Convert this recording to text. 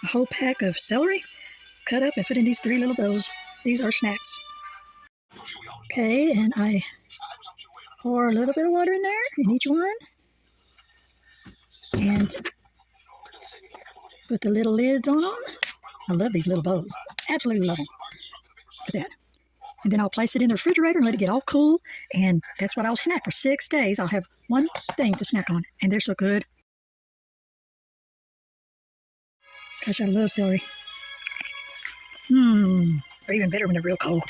A whole pack of celery cut up and put in these 3 little bowls. These are snacks. Okay, and I pour a little bit of water in there in each one. And put the little lids on them. I love these little bowls. Absolutely love them. Look at that. And then I'll place it in the refrigerator and let it get all cool. And that's what I'll snack for 6 days. I'll have one thing to snack on. And they're so good. Gosh, I love celery. They're even better when they're real cold.